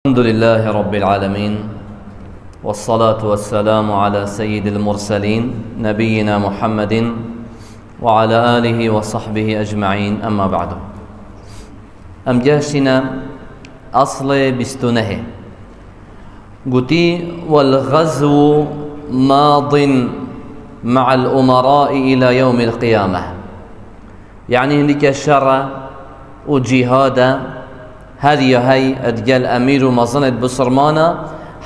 الحمد لله رب العالمين، والصلاة والسلام على سيد المرسلين نبينا محمد وعلى آله وصحبه أجمعين. أما بعد، أم جاشنا أصل بستنه قتي والغزو ماض مع الأمراء إلى يوم القيامة، يعني هناك الشر وجهاد هاي ادقال امير مظنة بصرمانة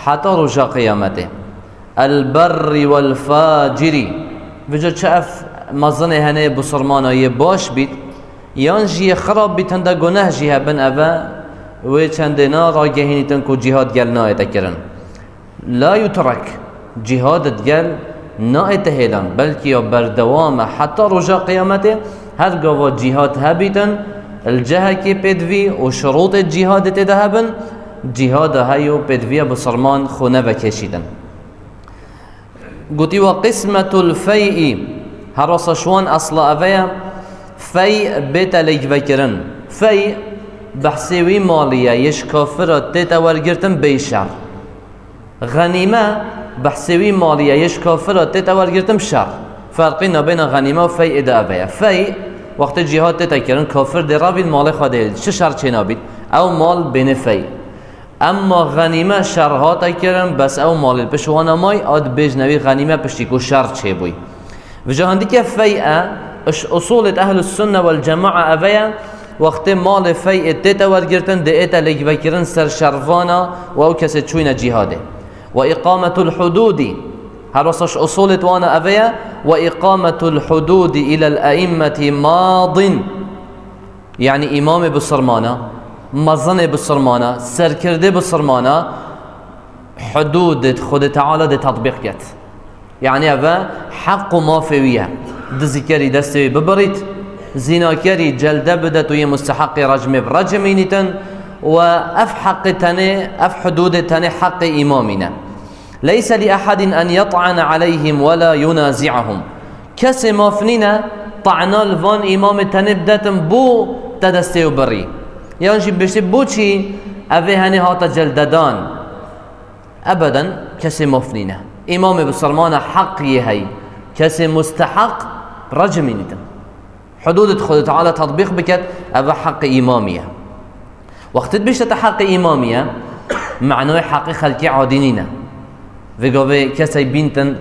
حتى رجا قيامته. البر والفاجر بجد شاف مظنة هني بصرمانة يباش بيت ينجي خراب بيت هنده گناه جيها بن أبا وچندنا راجهين تنكو جهاد قال نايتكرن لا يترك جهاد ادقال نايتهلان بلكي بردوام حتى رجا قيامته. هر قوة جهاد هابيتن الجهة كي بدوي وشروط الجهاد تذهبن جهاد هايو بدوية بصرمان خونه بكشيدن. قلت وقسمة الفيء هرص شوان أصل أفيا فيء بيت ليك بكرن فيء بحسيوي مالية يش كافرة تتورجرتن بيشار، غنيمة بحسيوي مالية يش كافرة تتورجرتن بشار. فرقنا بين غنيمة وفيء إذا أفيا فيء وقت جهاد تتكرن كافر درابید مال خواده چه شر چه نابید او مال بنفی. اما غنیمه شرها تکرن بس او مال پشوانا مای آد بجنوی غنیمه پشتیکو شر چه بوی. و جهاندی که فیعه اصول اهل السنه والجماعه اویا وقت مال فیعه تتورد گرتن دئتا لگ بکرن سر شرفانا و او کسی چوین جهاده. و اقامت الحدودی هر وصش أصول وانا أبيا وإقامة الحدود إلى الأئمة ماض، يعني إمام بصرمانة مظنة بصرمانة سركرده بصرمانة حدود خود تعالى دي تطبيق كت، يعني أبا حق ما فيها دزكري دستوي ببريت زناكري جلده بدت وهي مستحق رجم برجمينتن وأف حق تاني أف حدود تاني حق إمامنا. ليس لأحد أن يطعن عليهم ولا ينازعهم. كسي مافنين طعنا الفان إمام تنبدتن بو تدستيو بري يعني بشي بوشي أفي هني هاتا جلددان أبدا. كسي مافنين إمام بسلمان حق يهي كسي مستحق رجمينتن حدود خود تعالى تطبيق بكت أبا حق إمامية. وقت بشت حق إمامية معناه حق خلقي عادينينا وقوه كسي بنتن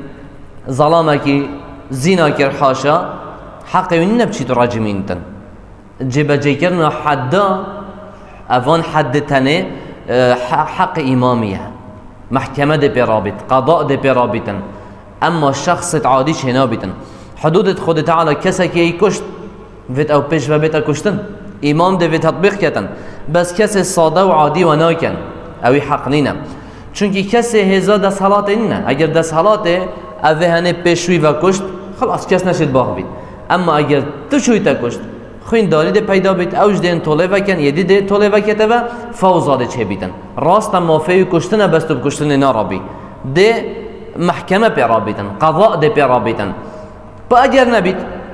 ظلامكي زنا كر حاشا حق يونين بچيت راجمينتن جيبا جيكرنا حدا افان حد تاني حق إمامية محكمة دي برابط قضاء دي برابطن. اما شخص عاديش هنا بيتن حدود خود تعالى كسي كي كشت فيت او بيش وبيتا كشتن إمام دي في تطبيق كتن بس كسي صاده وعادي وناكن اوي حق نينا چونکی کسی هزار دست حالات اینه. اگر دست حالات اوه هنه پیشوی و کشت خلاص کس نشد باق بید. اما اگر تو شوی تا کشت خوین داری ده پیدا بید اوج دین طوله وکن یدی ده طوله وکته و فوزاده چه بیدن راست مافیوی کشتنه بس تو بکشتنه نارابی ده محکمه پیرا بیدن قضاء ده پیرا بیدن. با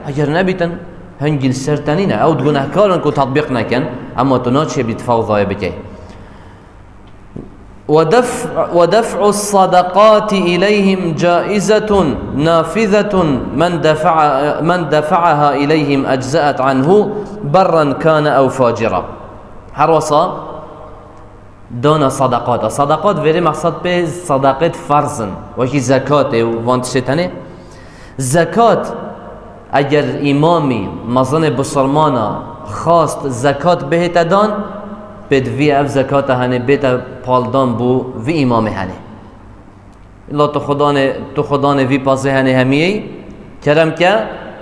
اگر نبیدن هنگیل سرتنینه او گناهکارن که تطبیق نکن اما تو نا چه بید فوزای بکی. ودفع الصدقات إليهم جائزة نافذة من دفعها إليهم أجزأت عنه برا كان أو فاجرا. هروسا دون صدقات وری مقصد به صدقات فرضن وكي زكاة وانتشتنه زكاة. اگر امامی مظن بسرمانا خواست زكاة بهت دان بدوی اف زکات هنه بیت پالدان بو وی امام هنه لا تو خدانه وی پاسه هنه همیه کرم که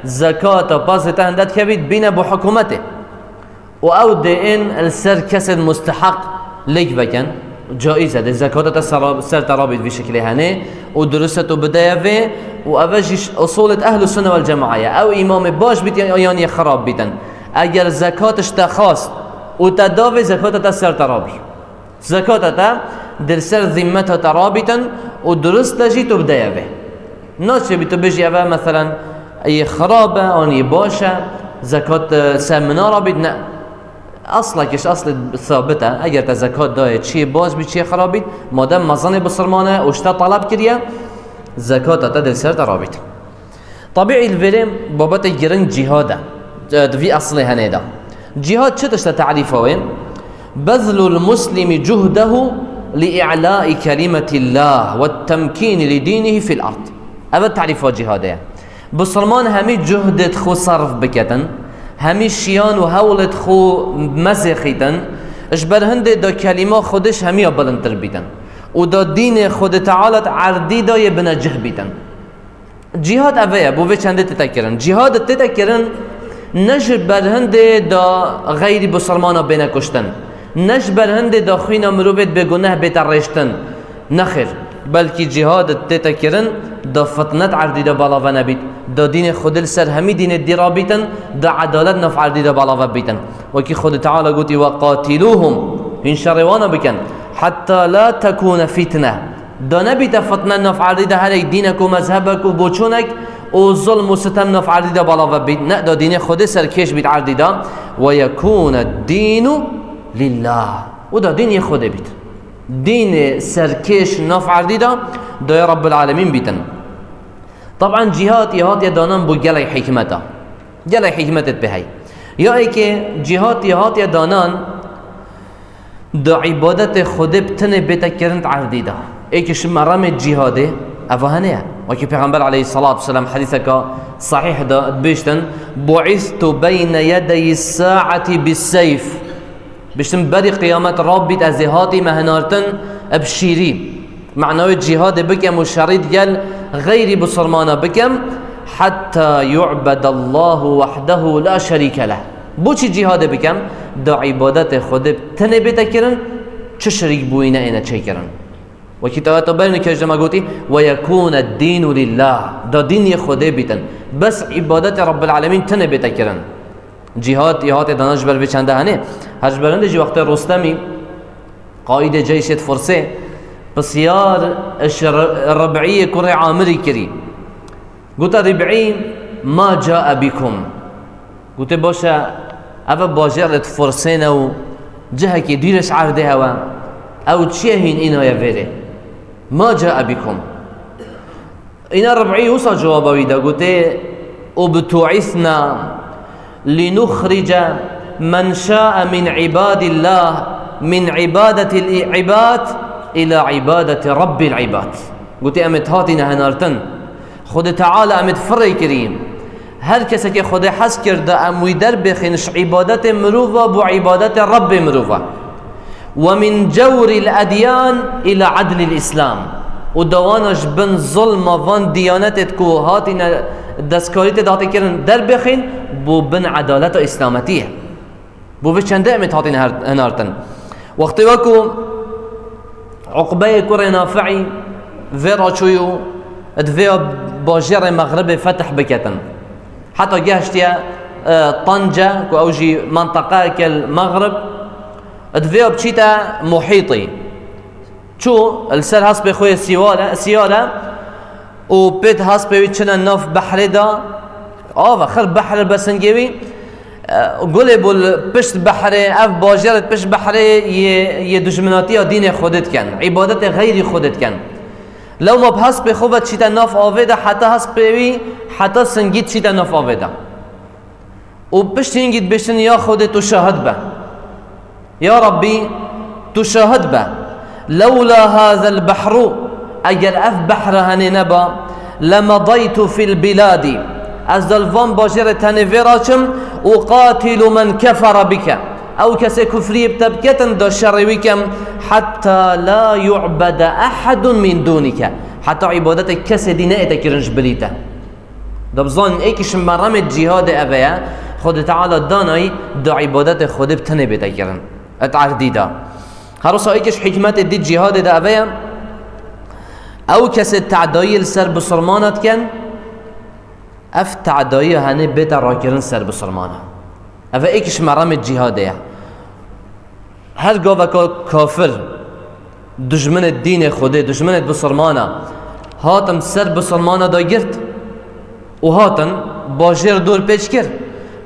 زکات پاسه تهندت که بید بین بو حکومته و او ده این السر کسد مستحق لیک بکن جائزه ده زکات سر ترابید وی شکل هنه و درستو بدایه و اوجش اصولت اهل السنه والجماعه او امام باش بید یعنی خراب بیدن. اگر زکاتش تخواست و تداوي زكاة سر ترابي زكاة در سر ذمتها ترابطا و درست تجي تبدأ به ناچه بتو بجي أبا مثلا أي خرابة أو باشا زكاة سمنا رابط اصلا کش اصل ثابته اگر تا زکات داید چی باز بی چی خرابید مادام مزن بسرمانه اشتا طلب کریه زکات تا دل سر درابید طبيعي الفيلم بابت جرن جهادا في أصله هنيدا جهاد شتش تعريفه وين بذل المسلم جهده لإعلاء كلمة الله والتمكين لدينه في الأرض هذا تعريفه جهاده بسرمان همي جهد خو صرف بكتن همي شيان وهولت خو مزخيتن اجبر هنده دا كلمة خودش همي بلندتر بيتن ودا دين خود تعالى عردي دا يبنجه بيتن جهاد اوه بوه چنده تتکرن جهاد تتکرن نش برهنده دا غیری بسلمانا بینه کشتن نش برهنده دا خوینا مروبت به گناه بترشتن نخیر بلکه جهاد تتکرن دا فتنت عردی دا بالاوه نبید دا دین خودل سر همی دین دیرا بیتن دا عدالت نف عردی دا بالاوه بیتن وکی خود تعالی گوتی وقاتلوهم این شروانا بکن حتی لا تکون فتنه دا نبیت فتنه نفعلی ده هر دینک و مذهبک و بوچونک و ظلم و ستم نفعلی ده بالا بید نه دا دین خود سرکش بید عردی ده و یکون الدین لله و دا دین خود بید دین سرکش نفعلی ده دا رب العالمین بیتن طبعا جهاد یهات یدانان بو گلی حکمتا گلی حکمتت بهی یا ای که جهاد یهات یدانان دا عبادت خود بتنه بتکرند عردی ده ایکش مرام جهاده افهانه وكي پیغمبر عليه الصلاة والسلام حديثك صحيح دا بيشتن بعثت بين يدي الساعة بالسيف بيشتن بري قيامت رابط ازهاتي مهنارتن ابشيري معناه الجهاد بكم والشريط قال غير بصرمانه بكم حتى يعبد الله وحده لا شريك له بوچی جهاد بكم دا عبادت خود تنه بتكرن چه شريك بوينه اينه چه کرن وكتابات بين كجما قوتي ويكون الدين لله دا دين خده بيتن بس عبادت رب العالمين تنه بتكرن جهاد يهات دانش بر بچنده هنه هجبرند جي وقت رستمي قائد جيش فرسه بسيار الربعية كري عامري كري قلت ربعي ما جاء بكم قلت باشا أبا باجرة فرسين أو جهك ديرش عرده هوا أو تشيهين إنا يفيره ما جاء بكم إنا ربعي وصا جوابه ويدا قلت وبتوعثنا لنخرج من شاء من عباد الله من عبادة العباد إلى عبادة رب العباد قلت أمت هاتنا هنارتن خود تعالى أمت فري كريم هر کسی که خود حس کرده اموی در بخینش عبادت مروفه بو عبادت رب مروفه ومن جور الأديان إلى عدل الإسلام ودوانش بن ظلم وان ديانتت كو هاتنا دستكاريت داتي كرن در بخين بو بن عدالة إسلامتية بو بچنده امت هاتنا هنارتن وقتی وكو عقبه كور نافعي فيرا چويو ادفيا باجر مغرب فتح بكتن حتى جهشتيا طنجة كو اوجي منطقة كالمغرب ادفيا بشيتا محيطي شو السر هاس بخوي سيارة و بيت هاس بيوتشنا نوف بحر دا خر بحر بسنجيوي قولي بول بشت بحر اف باجرت بشت بحر يدجمناتي دين خودت كان عبادت غير خودت كان لو ما بحس بخوبت شيتا نوف آويدا حتى هاس بيوي حتى سنجيت شيتا نوف آويدا و بشت ينجيت بشتن يا خودت تشاهد به يا ربي تشاهد به لولا هذا البحر اگر اف بحر هني نبا لمضيت في البلاد از دلوان باجر تنفيراتم وقاتل من كفر بك او كسي كفري بتبكتن دا شرويكم حتى لا يعبد احد من دونك حتى عبادتك كسي دينائتك كرنج بليته دبزان ايكش مرام الجهاد ابيا خود تعالى داناي دا عبادت خود بتنه بتكرن اتعرديدا هروسا ايكش حكمت دي الجهاد دا ابيا او كسي تعدايل سر بسرمانت كان اف تعدايل هني بيتا راكرن سر بسرمانه افا ايكش مرام الجهاد هر قوة كافر دجمن الدين خوده دجمن بسرمانه هاتم سر بسرمانه دا گرد و هاتن باجر دور پیچ کرد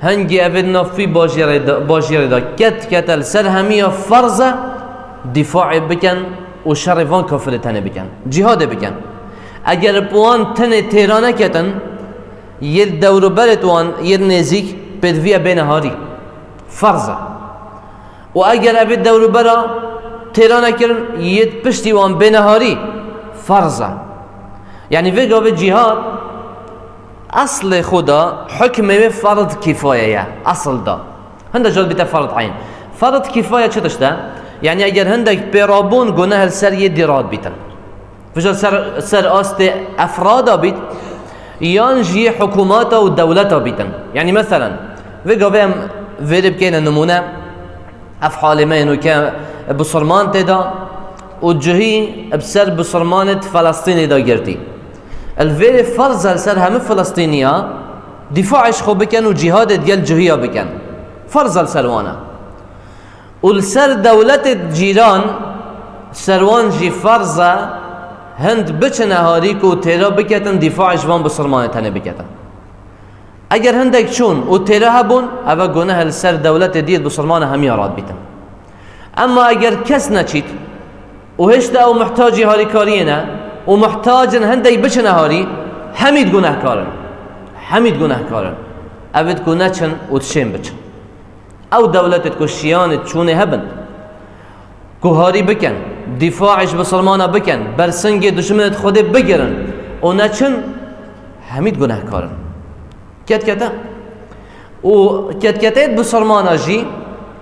هنگی اوید نافی باجیر دا کت سر همیا فرضه دفاع بکن و شر وان کافر تنه بکن جهاد بکن. اگر بوان تنه تیرانه کتن یه دور برت وان یه نزیک بدویه بینهاری فرضه و اگر اوید دور برا تیرانه کرن یه پشتی وان بینهاری فرضه. یعنی ویگا به جهاد اصل خدا حکمه فرض کفایه اصل دا هنده جال بیتا فرض عین. فرض کفایه چه داشته؟ یعنی اگر هندک پیرابون گناه سر یه دیراد بیتن فجال سر آست افرادا بیت یانجی حکومات و دولتا بیتن. یعنی مثلا ویگا بهم ویرب کنه نمونه افحال منو که بسرمان تدا و جهی بسر بسرمانت فلسطینی دا گرتی الویر فرض سر همه فلسطینیا دفاعش خو بکن و جهاد دیل جهیا بکن فرض سروانا و سر دولت جیران سروان جی فرض هند بچنه هاری کو تیرا بکتن دفاعش وان بسرمانتانه بکتن. اگر هندک چون و تیرا هبون اوه گناه سر دولت دیل بسرمان همی راد بیتن. اما اگر کس نچید و هشتا او محتاجی هاری کاری نه و محتاجن هندی بچنه هاری همید گناه کارن اوید کو نچن و تشین بچن او دولتت کو شیانت چونه هبن کو هاری بکن دفاعش بسلمانه بکن برسنگ دشمنت خود بگیرن و نچن همید گناه کارن کت و کتایت بسلمانه جی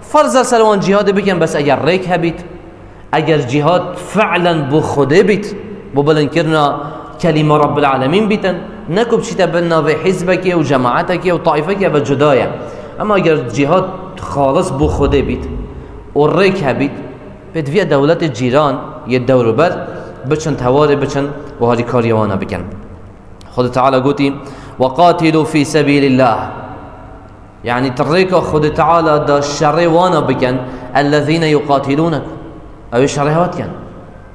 فرض سروان جهاد بکن بس اگر ریک هبید اگر جهاد فعلا بو خوده بیت بو بلند کرنا کلمه رب العالمین بیتن نکب چیتا بنا و حزبك و جماعتك و طائفك و جدایا. اما اگر جهاد خالص بو خوده بیت و ریک هبید بدوی دولت جیران یه دور بر بچن تواره بچن و هاری کاریوانا بکن. خود تعالی گوتی وقاتلوا في سبيل الله يعني تريك خود تعالى دا الشر وانا بكن الذين يقاتلونك او الشرهات كان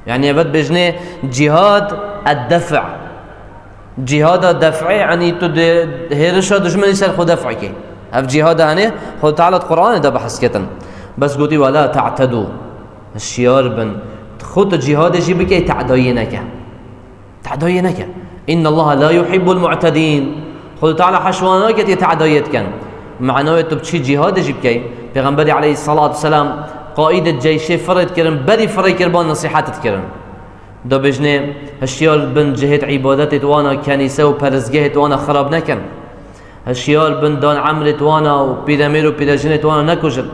يعني يبد بجنه جهاد الدفع جهاد الدفع يعني تد هيرشا دشمن يسال خود دفعك اف جهاد هني خود تعالى القران ده بحث كتن بس قوتي ولا تعتدوا الشيار بن خود جهاد جي بكي تعداينك ان الله لا يحب المعتدين خود تعالى حشوانك يتعدايت كان معناه تو بچی جهاد جیب کی پیغمبر علیه الصلاة والسلام قائد الجيش فرد کرن بری فرد کربان نصیحتت کرن دو بجنه هشیار بن جهت عبادت وانا کنیسه و پرزگاه وانا خراب نکن هشیار بن دان عملت وانا و پیرامیر و پیرجنت وانا نکوجن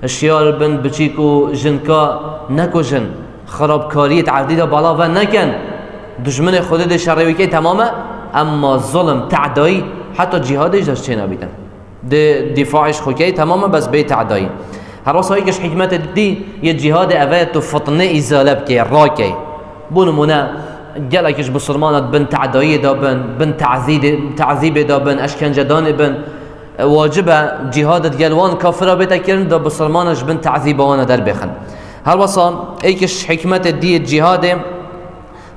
هشیار بن بچیکو جنکا نکوجن خرابکاریت عدیده بالا و نکن دشمن خودت شروی که تمامه اما ظلم تعدایی حتی جهادش داشت چه نبیدن دفاعش خوكي تماما بس بيت عداي هروس هيكش حكمت دي يجهاد اوات فطنه ازاله بكي راكي بون منا جالكش بسرمانات بن عداي دابن بن تعذيب دابن اشكنجه دان بن واجبه جهاد جلوان كافره بتكرن دا بسرمانش بن تعذيب وانا در بخن هروس هيكش حكمت دي الجهاد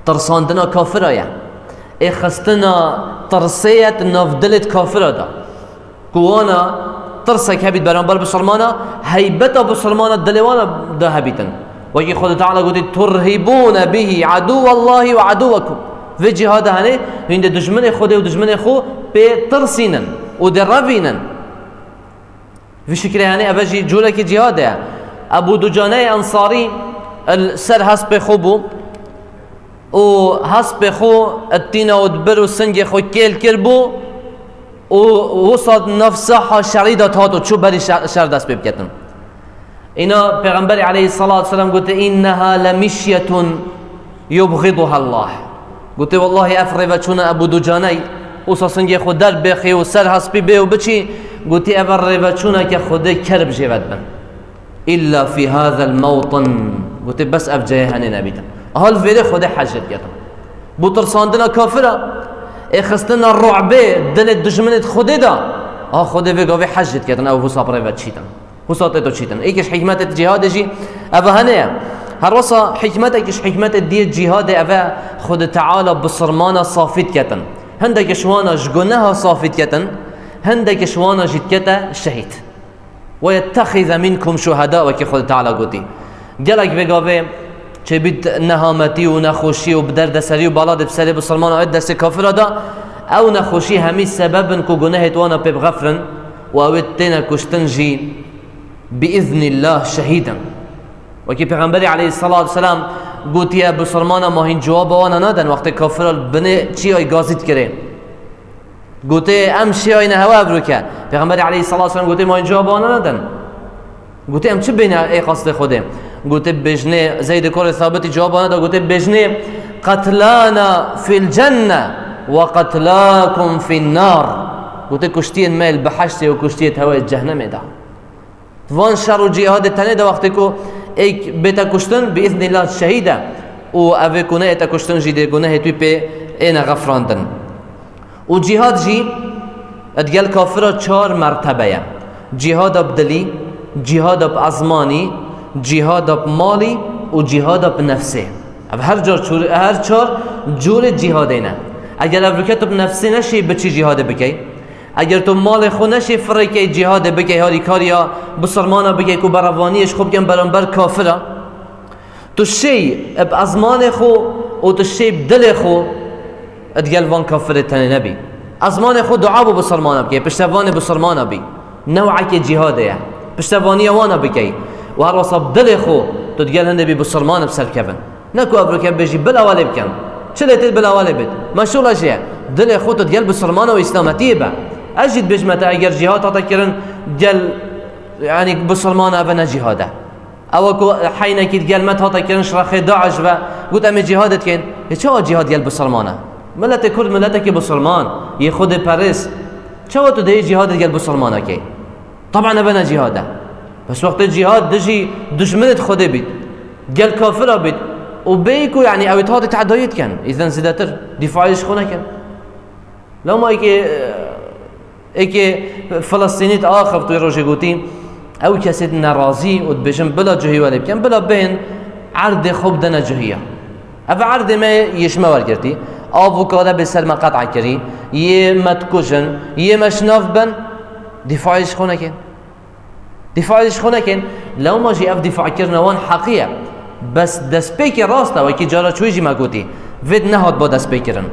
ترساندنا كافره يا اخستنا ترسيت نفدلت كافره دا كوانا ترسك هبيت برانبر بسلمانا هيبتا بسلمانا دلوانا ده هبيتن وكي خود تعالى قلت ترهبون به عدو الله وعدوكم في جهاد هني هند دشمن خود و دشمن خو بترسينا ودربينا في شكل هني ابجي جولك جهاد ابو دجانه انصاري السر حسب خوبو و حسب خو التينا ودبر والسنج خو كيل كربو ووصل نفسها شريدة هاتو شو بري شر دست بكتن إنا پیغمبر عليه الصلاة والسلام قلت إنها لمشية يبغضها الله قلت والله أفرغ چون أبو دجاني وصل سنجي خود در بخي وسر حسبي بي وبچي قلت أفرغ چون كخود كرب جيبت بن إلا في هذا الموطن قلت بس أفجيهاني نبيتا هل فيري خود حجت كتن بطرساندنا كافرة اخستنا الرعبه دل دشمنت خود دا خود بگاوی حجت کردن او حساب رو چیتن حساب تو چیتن ایکش حکمت جهاد جی اوه هنه هر وصا حکمت ایکش حکمت دی جهاد اوه خود تعالی بصرمانه صافت کردن هندک شوانا جگونه صافت کردن هندك شوانا جيت كتا الشهيد ويتخذ منكم شهداء وكي خود تعالى قوتي جلك بقاوه چه بيت نهامتي ونخوشي وبدرد سري وبالاد بسري بسلمان وعد دست كافر دا او نخوشي همي سبب كو گناهت وانا بيب غفرن واوت تينا كشتنجي بإذن الله شهيدا وكي پیغمبر عليه الصلاة والسلام قوتي يا بسلمان ما هين جواب وانا نادن وقت كافر بني چي اي غازيت كره قوتي امشي اي نهوا بروكا پیغمبر عليه الصلاة والسلام قوتي ما هين جواب وانا نادن قوتي ام چه بين اي قصد خوده قوتي بجنه زيد كور ثابت جواب وانا دا قوتي بجنه قتلانا في الجنة وقتلاكم في النار قوتي كشتين ميل بحشتي وكشتين هواء جهنم دا وان شر وجهاد التاني دا وقتكو ايك بيتا كشتن بإذن الله الشهيدة و اوه كونه ايتا كشتن جي دي كونه توي بي اينا غفراندن و جهاد جي ادقال كافرة 4 مرتبه جهاد بدلي جهاد بأزماني جهاد بمالي و جهاد بنفسه هر 4 جور جهادينه اگر افرکت بنفسه نشي بچي جهاد بكي اگر تو مال خو نشي فريكي جهاد بكي هاري كاريا بسرمانه بكي كو بروانيش خوب كن برانبر كافره تو شي بأزمان خو و تو شي بدل خو ادقال وان كافر تاني نبي ازمان خو دعابو بسرمانه بكي پشتوان بسرمانه بي نوعك جهاده پشتوانيه وانا بكي و هر وصب دل خو تو تقال هنده بي بسرمانه بسر كفن نكو افركت بيجي بالاولي بكن شلت بالاولي بد ما شو اشياء دل خو تو تقال بسرمانه واسلامتيه با اجد بجمتا اگر جهاد تكرن قال يعني بسلمان ابنا جهاده او حين كي قال متى تكرن شرخ داعش و قلت ام جهادت كين شو جهاد قال بسلمانه ملت كل ملتك بسلمان ياخذ باريس شو تو ده جهاد قال بسلمانه كي طبعا ابنا جهاده بس وقت الجهاد دجي دشمنت خده بيت قال كافر بيت وبيكو يعني او تهاد تعدايت كان اذا زدتر دفاعيش خونه كان لو ما ايكي فلسطينيت آخر توی روژه گوتیم او کسی ناراضی و بجن بلا جهی ولی بکن بلا بین عرض خوب دنا جهیه او عرض ما یشمه ورگردی آووکاده به سر ما قطع کری یه متکشن یه مشناف بن دفاعیش خونه کن دفاعیش خونه کن لو ما جی اف دفاع کرنوان حقیه بس دست پیک راسته و که جارا چوی جی ما گوتی وید نهاد با دست پیکرن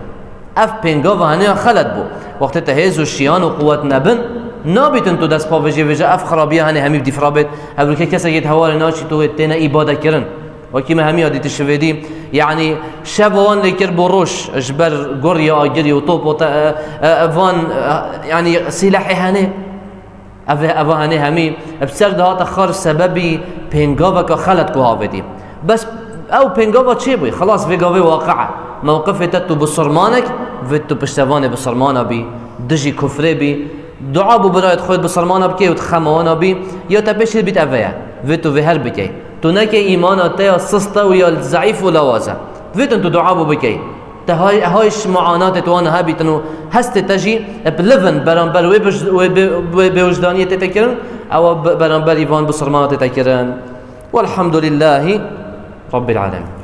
اف پنگا و هنه خلط بو وقت تهیز و شیان و قوت نبن نابیتن تو دست پا وجه وجه اف خرابیه هنه همی بدی فرابت هبرو که کسی گید هوار ناشی تو تینا ایباده کرن وكي ما همي هادي الشفيدي يعني شابوان ليكر بروش اجبر قريه اجري وطوب فان يعني سلاحي هاني افا هاني همي بسرد هات خار سببي بينغافا كخلت كوهافتي بس او بينغافا تشيبي خلاص فيغافي واقعه موقف تتو بصرمانك فيتو بشتواني بصرمانا بي دجي كفري بي دعاء برايت خود بصرمانا بكي وتخموانا بي يا تبش البيت افيا فيتو في هربكي تونك ايمانته سسته ويا ضعيف ولا وازه فيتن تو دعاء بكي هايش معانات وانا هابيتنو هست تجي بلفن برانبر وبوجدانيه تتكرن او برانبر ايفان بصرمانات تتكرن والحمد لله رب العالمين.